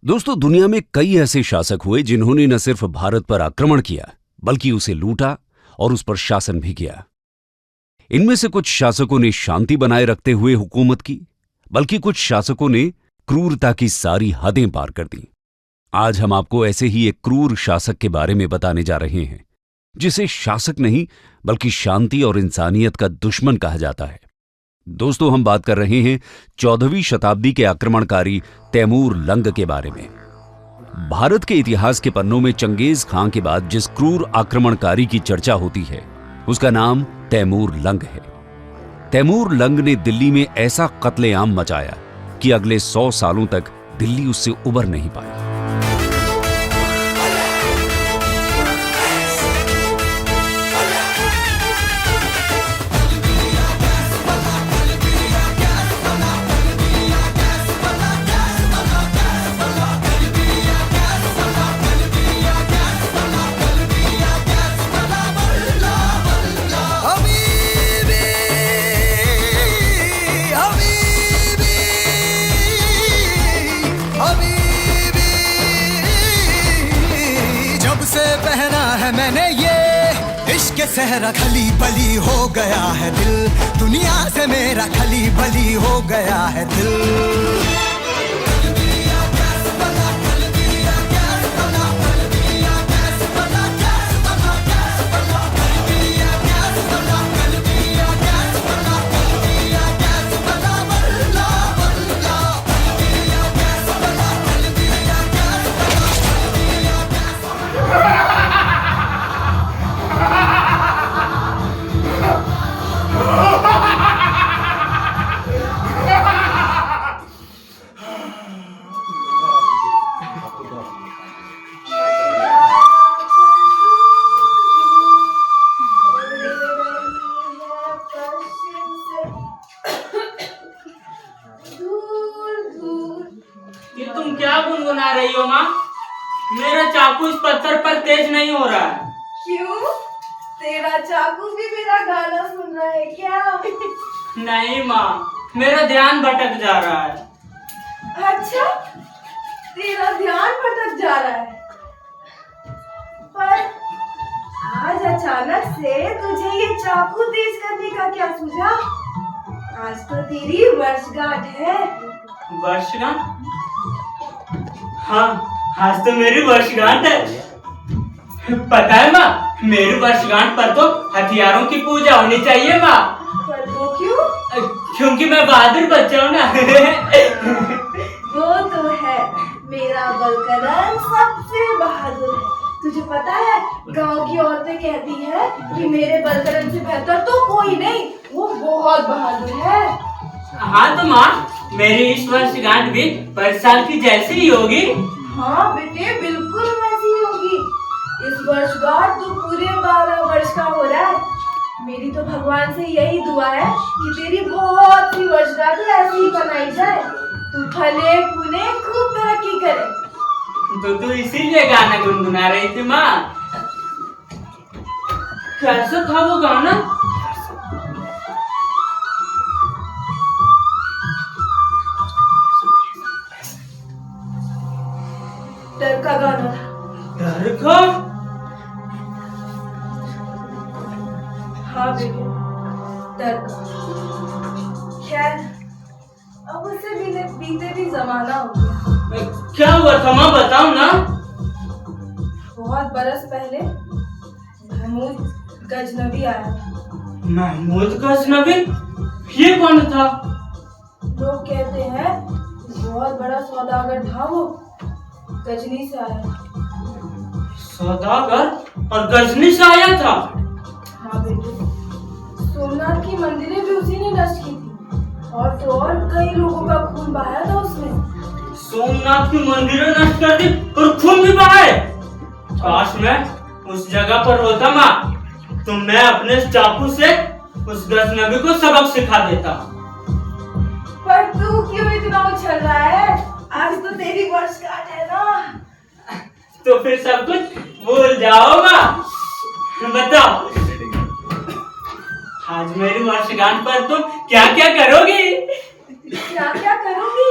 दोस्तों, दुनिया में कई ऐसे शासक हुए जिन्होंने न सिर्फ भारत पर आक्रमण किया बल्कि उसे लूटा और उस पर शासन भी किया। इनमें से कुछ शासकों ने शांति बनाए रखते हुए हुकूमत की, बल्कि कुछ शासकों ने क्रूरता की सारी हदें पार कर दी। आज हम आपको ऐसे ही एक क्रूर शासक के बारे में बताने जा रहे हैं, जिसे शासक नहीं बल्कि शांति और इंसानियत का दुश्मन कहा जाता है। दोस्तों, हम बात कर रहे हैं 14वीं शताब्दी के आक्रमणकारी तैमूर लंग के बारे में। भारत के इतिहास के पन्नों में चंगेज खां के बाद जिस क्रूर आक्रमणकारी की चर्चा होती है, उसका नाम तैमूर लंग है। तैमूर लंग ने दिल्ली में ऐसा कत्लेआम मचाया कि अगले 100 सालों तक दिल्ली उससे उबर नहीं पाई। पहना है मैंने ये इश्क सहरा, खली बली हो गया है दिल, दुनिया से मेरा खली बली हो गया है दिल। ये तुम क्या गुनगुना रही हो माँ? मेरा चाकू इस पत्थर पर तेज नहीं हो रहा है। क्यों? तेरा चाकू भी मेरा गाना सुन रहा है क्या? नहीं माँ, मेरा ध्यान भटक जा रहा है। अच्छा, तेरा ध्यान भटक जा रहा है, पर आज अचानक से तुझे ये चाकू तेज करने का क्या सूझा? आज तो तेरी वर्षगांठ है। वर्षगांठ? हाँ, आज तो मेरी वर्षगांठ है। पता है माँ, मेरी वर्षगांठ पर तो हथियारों की पूजा होनी चाहिए माँ। पर वो क्यों? क्योंकि मैं बहादुर बच्चा हूँ ना। वो तो है, मेरा बलकरण सबसे बहादुर है। तुझे पता है, गांव की औरतें कहती है कि मेरे बलकरण से बेहतर तो कोई नहीं, वो बहुत बहादुर है। हाँ तो माँ, मेरी इस वर्षगांठ भी पर साल की जैसी ही होगी। हाँ बेटे, बिल्कुल वैसी ही होगी। इस वर्षगांठ तो पूरे 12 वर्ष का हो रहा है। मेरी तो भगवान से यही दुआ है कि तेरी बहुत सी वर्षगांठ ऐसी ही बनाई जाए, तू फले फूले खूब तरक्की करे। तो तू इसीलिए गाना गुनगुना रही थी माँ? कैसा था वो गाना? डर का गाना था। डर का? हाँ बेटे, डर का। खैर, अब उससे बीते भी जमाना हो गया। क्या हुआ था माँ, बताओ ना। बहुत बरस पहले महमूद गजनबी आया था। महमूद गजनबी? ये कौन था? लोग कहते हैं बहुत बड़ा सौदागर था वो, गजनी से आया था। सौदागर और गजनी से आया था? हाँ बेटे, सोमनाथ की मंदिरें भी उसी ने नष्ट की थी, और तो और कई लोगों का खून बहाया था उसने। सोमनाथ की मंदिरें नष्ट कर दी और खून भी बहाए? काश मैं उस जगह पर होता माँ, तो मैं अपने चाकू से उस गजनबी को सबक सिखा देता। पर तू क्यों इतना उछल रहा है? आज तो तेरी वर्षगांठ है ना। तो फिर सब कुछ भूल जाओ माँ। बताओ, आज मेरी वर्षगांठ पर तुम क्या क्या करोगी? क्या क्या करूंगी?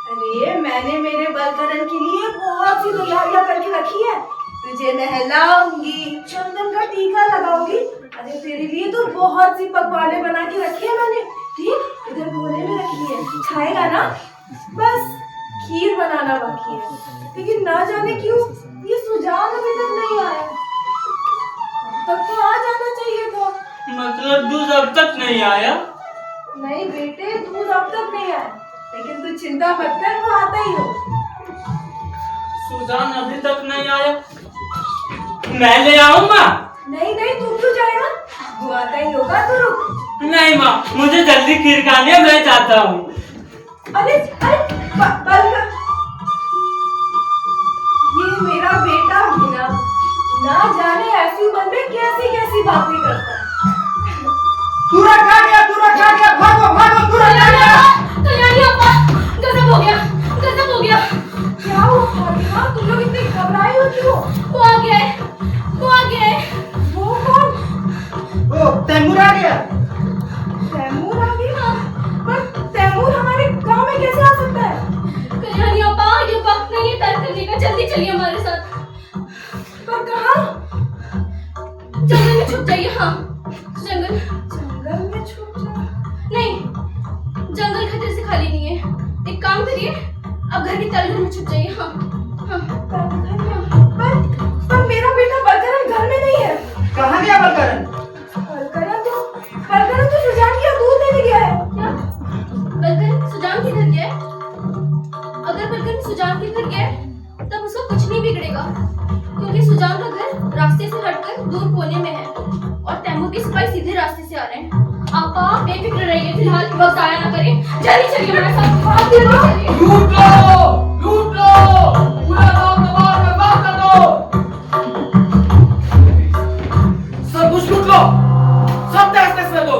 अरे मैं मैंने मेरे बलकरण के लिए बहुत सी तैयारियां करके रखी है। तुझे नहलाऊंगी, चंदन का टीका लगाऊंगी। अरे तेरे लिए तो बहुत सी पकवानें बना के रखी है मैंने। ठीक इधर कोने में रखी है, खाएगा ना? बस खीर बनाना बाकी है, लेकिन ना जाने क्यों ये सुजान अभी तक नहीं आया। तब तो आ जाना चाहिए था। मतलब दूध अब तक नहीं आया? नहीं बेटे, दूध अब तक नहीं आया, लेकिन तू चिंता मत कर, वो आता ही हो। सुजान अभी तक नहीं आया, मैं ले आऊं माँ? नहीं नहीं, तू क्यों जाएगा? वो आता ही होगा, तू रुक। नहीं माँ, मुझे जल्दी खीर खानी है, मैं जाता हूँ। अरे अरे बलकर, ये मेरा बेटा मीना ना जाने ऐसी उम्र में कैसी कैसी बातें करता है। तू रखा गया, भागो भागो, तू रखा गया। कल्याणी अप्पा, गजब हो गया, गजब हो गया। क्या हुआ फातिमा, तुम लोग इतने घबराए हो क्यों? वो आ गया है, वो आ गया है। वो कौन? ओ तैमूर आ गया। तैमूर आ गया? पर तैमूर हमारे गांव में कैसे आ सकता है? कल्याणी अप्पा, ये वक्त नहीं है तर्क करने का, जल्दी चलिए हमारे साथ। पर कहाँ? जंगल में छुप जाइए। हाँ, जंगल में छुप जा। नहीं, जंगल खतरे से खाली नहीं है। एक काम करिए, अब घर के तलघर में छुप जाइए। हाँ हाँ। पर मेरा बेटा बलकरण घर में नहीं है। कहाँ गया बलकरण? बलकरण तो सुजान की दूध लेने गया है। क्या? बलकरण सुजान के घर गया है? अगर बलकरण सुजान के घर गया है, तब उसका कुछ नहीं बिगड़ेगा, क्योंकि सुजान का घर रास्ते से हटकर दूर कोने में है और तैमूर के सिपाही सीधे रास्ते से आ रहे हैं। आपा बेफिक्र रहिए, फिलहाल वक्त जाया ना करें, जल्दी चलिए हमारे साथ। चलिए। लूट लो, पूरा गांव तबाह बर्बाद कर दो। सब कुछ लूट लो, सब तहस-नहस कर दो।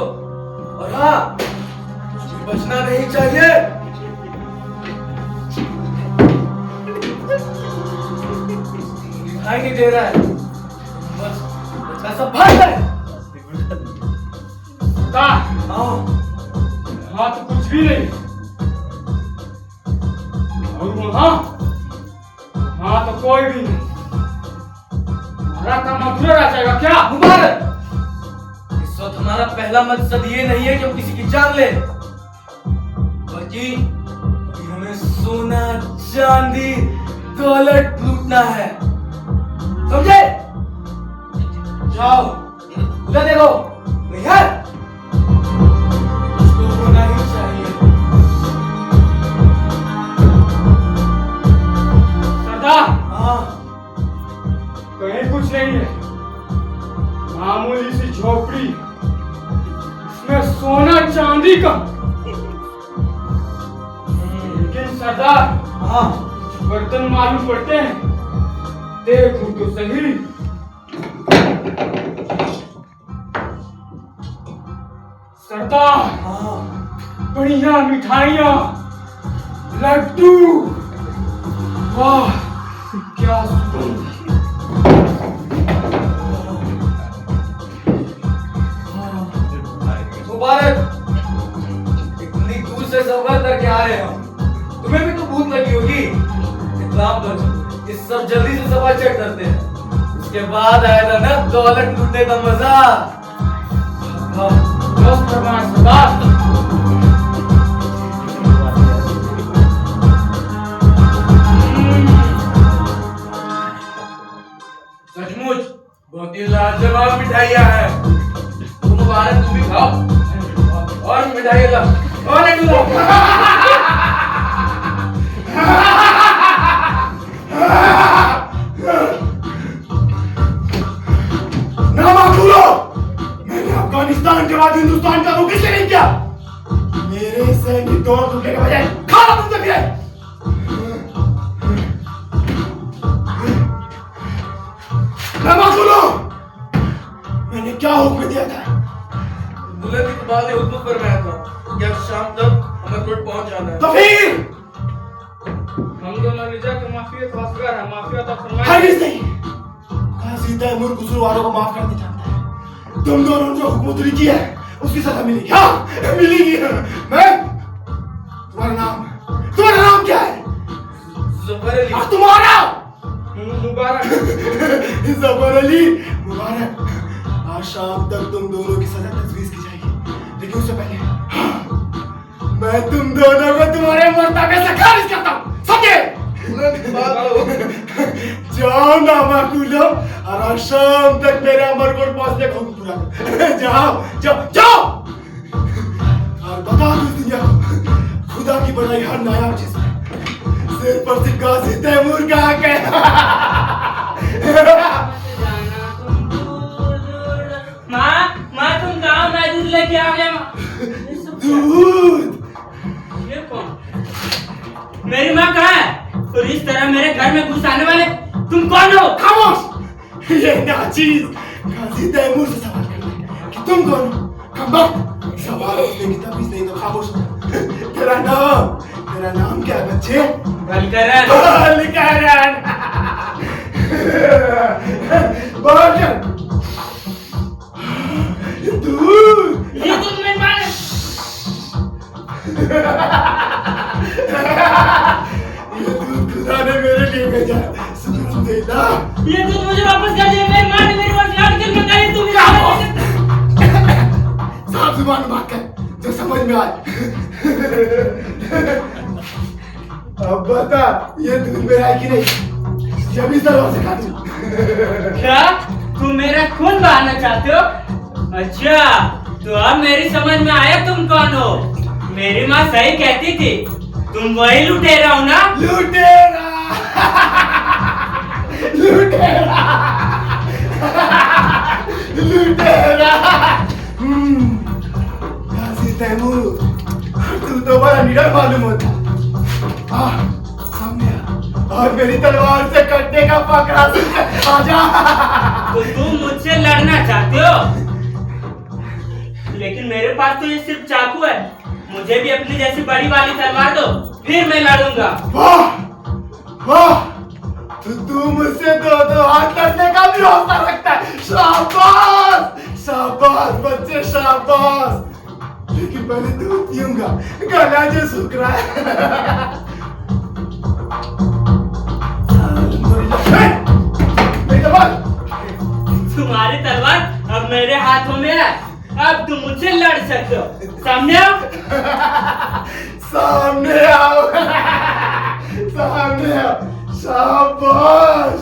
और हाँ, कुछ भी बचना नहीं चाहिए। दिखाई नहीं दे रहा है, बस बच्चा सब भाग गए। वहाँ तो कुछ भी नहीं, और वहाँ तो कोई भी नहीं। हमारा काम अधूरा रह जाएगा क्या? मुबारक, इस वक्त हमारा पहला मकसद ये नहीं है कि हम किसी की जान ले, बल्कि अभी हमें सोना, चांदी, दौलत लूटना है, समझे? जाओ, उधर देखो, भैया होना ही चाहिए। सरदार, हाँ, कहीं कुछ नहीं है, मामूली सी झोपड़ी, इसमें सोना चांदी का। लेकिन सरदार, हाँ, बर्तन मालूम पड़ते हैं, देखूं तो सही। सरदार, हाँ, बढ़िया मिठाइयाँ, लड्डू, वाह क्या सुगंध। मुबारक, इतनी दूर से सफर करके आ रहे हो, तुम्हें भी तो भूख लगी होगी। एक काम करो, ये सब जल्दी से सफर चेक करते हैं, उसके बाद आएगा ना दौलत लूटने का मजा। बस फरमान सरदार। सचमुच बहुत ही लाजवाब मिठाइयाँ हैं। तुम मुबारक, तुम भी खाओ और मिठाई ला और लड्डू ला। मैंने अफगानिस्तान के बाद हिंदुस्तान का रुख इसलिए नहीं किया। मेरे सैनिक दौड़ धूपने के बजाय खाना तुमसे फिरे। मैंने क्या हुक्म दिया था? दुल्हन इकबाल ने हुक्म फरमाया था कि आज शाम तक अमरकोट पहुंच जाना है। तो फिर हम दोनों निजा के माफिया तो असगर है, माफिया तो फरमाया। हरगिज़ नहीं। काजी तैमूर कसूरवारों को माफ करना चाहता है। तुम दोनों ने जो हुकूमत की है उसकी सजा मिलेगी। हाँ, मिलेगी। मैं तुम्हारा नाम क्या है? जफर अली तुम्हारा मुबारक। जफर अली मुबारक। आज शाम तक तुम दोनों की सजा तजवीज की जाएगी, लेकिन उससे पहले मैं तुम दोनों को तुम्हारे मर्तबे से खारिज करता हूँ, समझे? जाओ ना माकूलो, और आज शाम तक मेरे अमरकोट पहुंचने का हुक्म पूरा करो। जाओ जाओ जाओ, और बता दो इस दुनिया को, खुदा की बनाई हर नायाब चीज में सिर पर से गाजी तैमूर का हक है। माँ तुम गाँव में दूध लेके आ गए माँ। दूध? ये कौन? मेरी माँ कहाँ है? और इस तरह मेरे घर में घुस आने वाले तुम कौन हो? खामोश! ये नाचीज गाजी तैमूर से सवाल कर ले कि तुम कौन हो? कमबख्त! सवाल उसने की तमीज नहीं तो खामोश हो। तेरा नाम क्या है बच्चे? बलकरन। बलकरन! बलकरन! दूध! ये दूध मेरी माँ ने। ये दूध खुदा ने मेरे लिए भेजा है, सुन देना। ये दूध मुझे वापस कर दे। मेरी माँ ने मेरी वर्षगांठ के मंगाई तुम साफ जुबान में बात कर, जो समझ में आए। अब बता, ये दूध मेरा है कि नहीं? जब इस तरह से खा दूं। क्या तुम मेरा खून बहाना चाहते हो? अच्छा, तो अब मेरी समझ में आया तुम कौन हो। मेरी माँ सही कहती थी, तुम वही लुटेरा हो ना? लुटेरा! लुटेरा! लुटेरा! गाजी तैमूर, तू तो बड़ा निडर मालूम होता। सामने आ, और मेरी तलवार से कटने का पकड़ा आजा। तो तुम मुझसे लड़ना चाहते हो? लेकिन मेरे पास तो ये सिर्फ चाकू है। मुझे भी अपनी जैसी बड़ी वाली तलवार दो, फिर मैं लड़ूंगा। वाह वाह, तो तू मुझसे दो हाथ लड़ने का भी हौसला रखता है। शाबाश शाबाश बच्चे, शाबाश। लेकिन पहले दूध पीऊंगा, गला जो सूख रहा है। मेरी तलवार! तुम्हारी तलवार अब मेरे हाथों में है। अब तुम मुझसे लड़ सकते हो। सामने आओ। सामने आओ। सामने आओ। शाबाश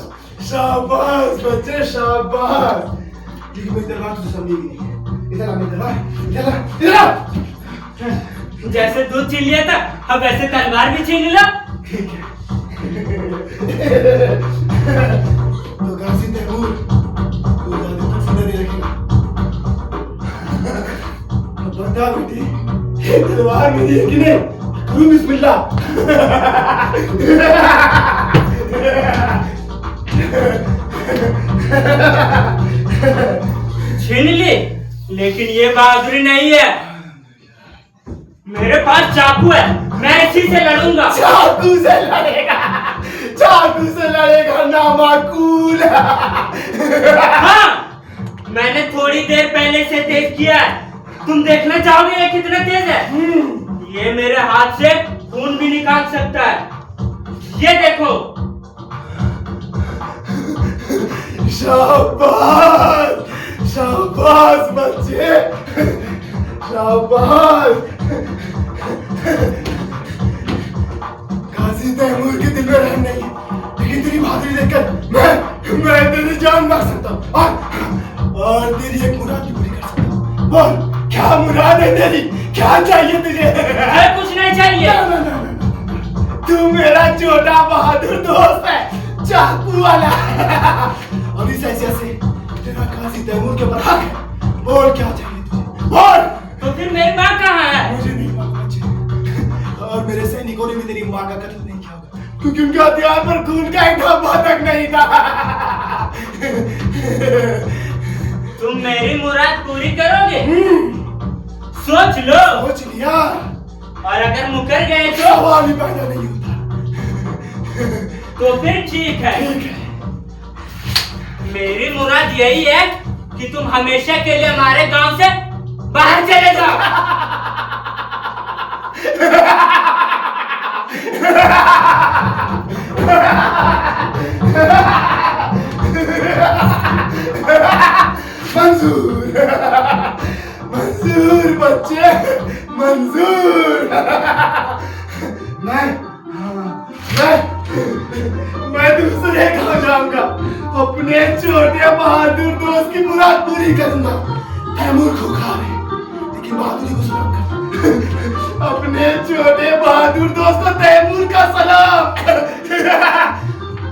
शाबाश बच्चे, शाबाश। लेकिन मेरी तलवार तुझे समझेगी नहीं। इधर आ मेरी तलवार, इधर आ, इधर आ। जैसे दूध छीन लिया था, अब ऐसे तलवार भी छीन लो। ठीक है। तो गाजी तैमूर, तू ज्यादा तक जिंदा नहीं रखेगा। अब बता बेटी, ये तलवार मेरी है कि नहीं? करूं बिस्मिल्लाह। छीन ली, लेकिन ये बहादुरी नहीं है। मेरे पास चाकू है, मैं इसी से लड़ूंगा। चाकू से लड़ेगा? चाकू से लड़ेगा ना माकूल। हाँ, मैंने थोड़ी देर पहले से तेज किया है। तुम देखना चाहोगे ये कितना तेज है? ये मेरे हाथ से खून भी निकाल सकता है। ये देखो। शाबाश शाबाश बच्चे, शाबाश। गाजी तैमूर के दिल में रहम नहीं, लेकिन तेरी बहादुरी देखकर मैं तेरी जान मार सकता हूँ, और तेरी एक मुराद भी पूरी कर सकता हूँ। बोल, क्या मुराद है तेरी? क्या चाहिए तुझे? मुझे कुछ नहीं चाहिए। ना, ना, ना, ना। तू मेरा छोटा बहादुर दोस्त है, चाकू वाला। और इस हैसियत से तेरा गाजी तैमूर के ऊपर हक है। बोल, क्या चाहिए तुझे? बोल। तो फिर मेरी माँ कहाँ है? मुझे नहीं मालूम बच्चे, और मेरे सैनिकों ने भी तेरी माँ का कत्ल नहीं किया होगा, क्योंकि उनके हथियार पर खून का एक धब्बा तक नहीं था। तुम मेरी मुराद पूरी करोगे? सोच लो। सोच लिया, और अगर मुकर गए तो? सवाल ही पैदा नहीं होता। तो फिर ठीक है। ठीक है। मेरी मुराद यही है कि तुम हमेशा के लिए हमारे गांव से बाहर चले जाओ। मंजूर मंजूर बच्चे मंजूर। मैं दूसरे गाँव जाऊंगा, अपने छोटे बहादुर दोस्त की मुराद पूरी करूंगा। तैमूर खूंखार है लेकिन बहादुरी को सलाम करता। अपने छोटे बहादुर दोस्त को तैमूर का सलाम।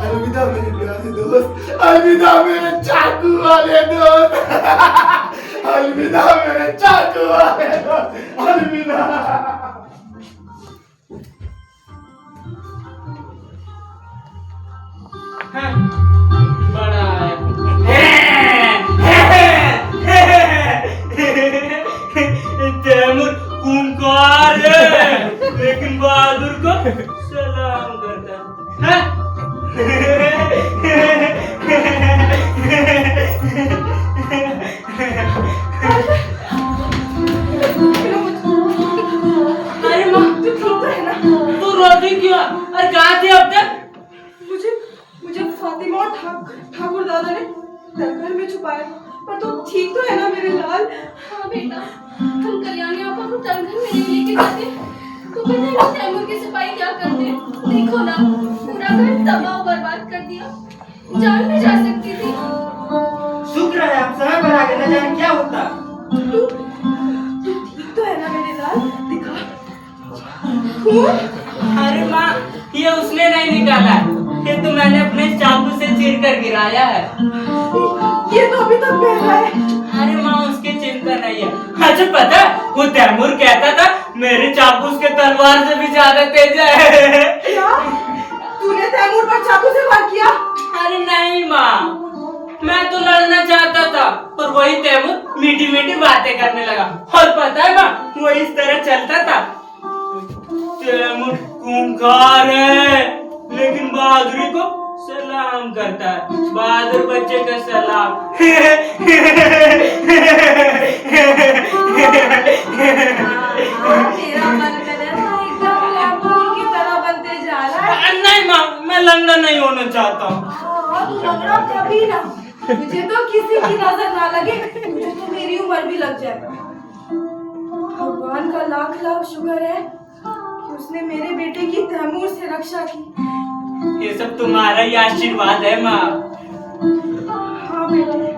अलविदा मेरे प्यारे दोस्त, अलविदा मेरे चाकू वाले दोस्त, अलविदा मेरे चाकू वाले दोस्त, अलविदा। बड़ा तैमूर खूंखार है लेकिन बहादुर को सलाम करता है। अरे माँ तू ठीक है ना? तू रोती क्यों? अरे कहाँ थी अब तक? मुझे फातिमा और ठाकुर दादा ने घर में छुपाया, पर तू ठीक तो है ना मेरे लाल? हाँ बेटा, हम कल्याणी आपा को तलघर में नहीं लेके जाते तो पता नहीं तैमूर के सिपाही क्या करते। देखो ना, पूरा घर तबाह बर्बाद कर दिया, जान भी जा सकती थी। शुक्र है आप समय पर आ गए, न जाने क्या होता। तू ठीक तो है ना मेरे लाल? दिखा खून। अरे माँ, ये उसने नहीं निकाला, ये तो मैंने अपने चाकू से चीर कर गिराया है। ये तो अभी तक बह रहा है। अरे माँ, उसकी चिंता नहीं है। अच्छा पता है, वो तैमूर कहता था मेरे चाकू उसके तलवार से भी ज्यादा तेज है। क्या? तूने तैमूर पर चाकू से वार किया? अरे नहीं माँ, मैं तो लड़ना चाहता था पर वही तैमूर मीठी मीठी बातें करने लगा। और पता है माँ, वो इस तरह चलता था, तैमूर खूंखार है लेकिन बहादुरी को सलाम करता है। बहादुर बच्चे का सलाम। तेरा मन करे तो एकदम तैमूर की तरह बनते जा रहा है। नहीं माँ, मैं लंगड़ा नहीं होना चाहता हूँ। तू लंगड़ा कभी ना। मुझे तो किसी की नजर ना लगे, मुझे तो मेरी उम्र भी लग जाए। भगवान का लाख लाख शुक्र है कि उसने मेरे बेटे की तैमूर से रक्षा की। ये सब तुम्हारा ही आशीर्वाद है माँ। हाँ बेटे।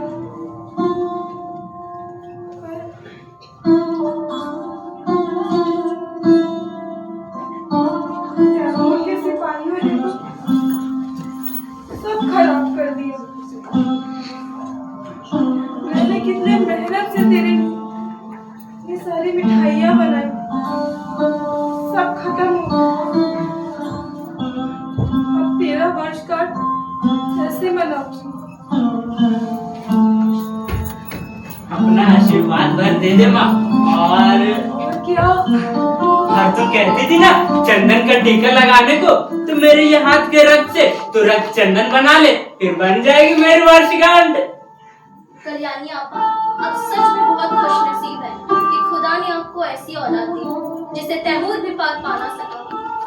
तैमूर के सिपाहियों ने सब खराब कर दिया। मैंने कितने मेहनत से तेरे ये सारी मिठाइयाँ बनाई, सब खत्म हो गया। अब तेरा वर्षगांठ कैसे मनाऊंगी? अपना आशीर्वाद भर दे दे माँ। और क्या? और तू कहती थी ना चंदन का टीका लगाने को, तो मेरे ये हाथ के रक्त से तो रक्त चंदन बना ले, फिर बन जाएगी मेरी वर्षगांठ। कल्याणी आपा, आप सच में बहुत खुशनसीब हैं कि खुदा ने आपको ऐसी औलाद दी जिसे तैमूर भी पाल पा ना सका।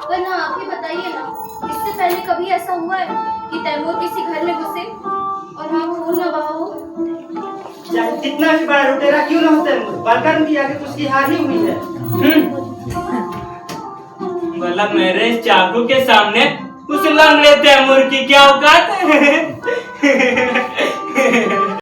वरना आप ही बताइए ना, इससे पहले कभी ऐसा हुआ है कि तैमूर किसी घर में घुसे और वहाँ खून न बहा हो? चाहे कितना भी बड़ा लुटेरा क्यों ना होता है, बलकर्म की आगे तो उसकी हार ही हुई है। भला मेरे चाकू के सामने उस लंगड़े तैमूर की क्या औकात है?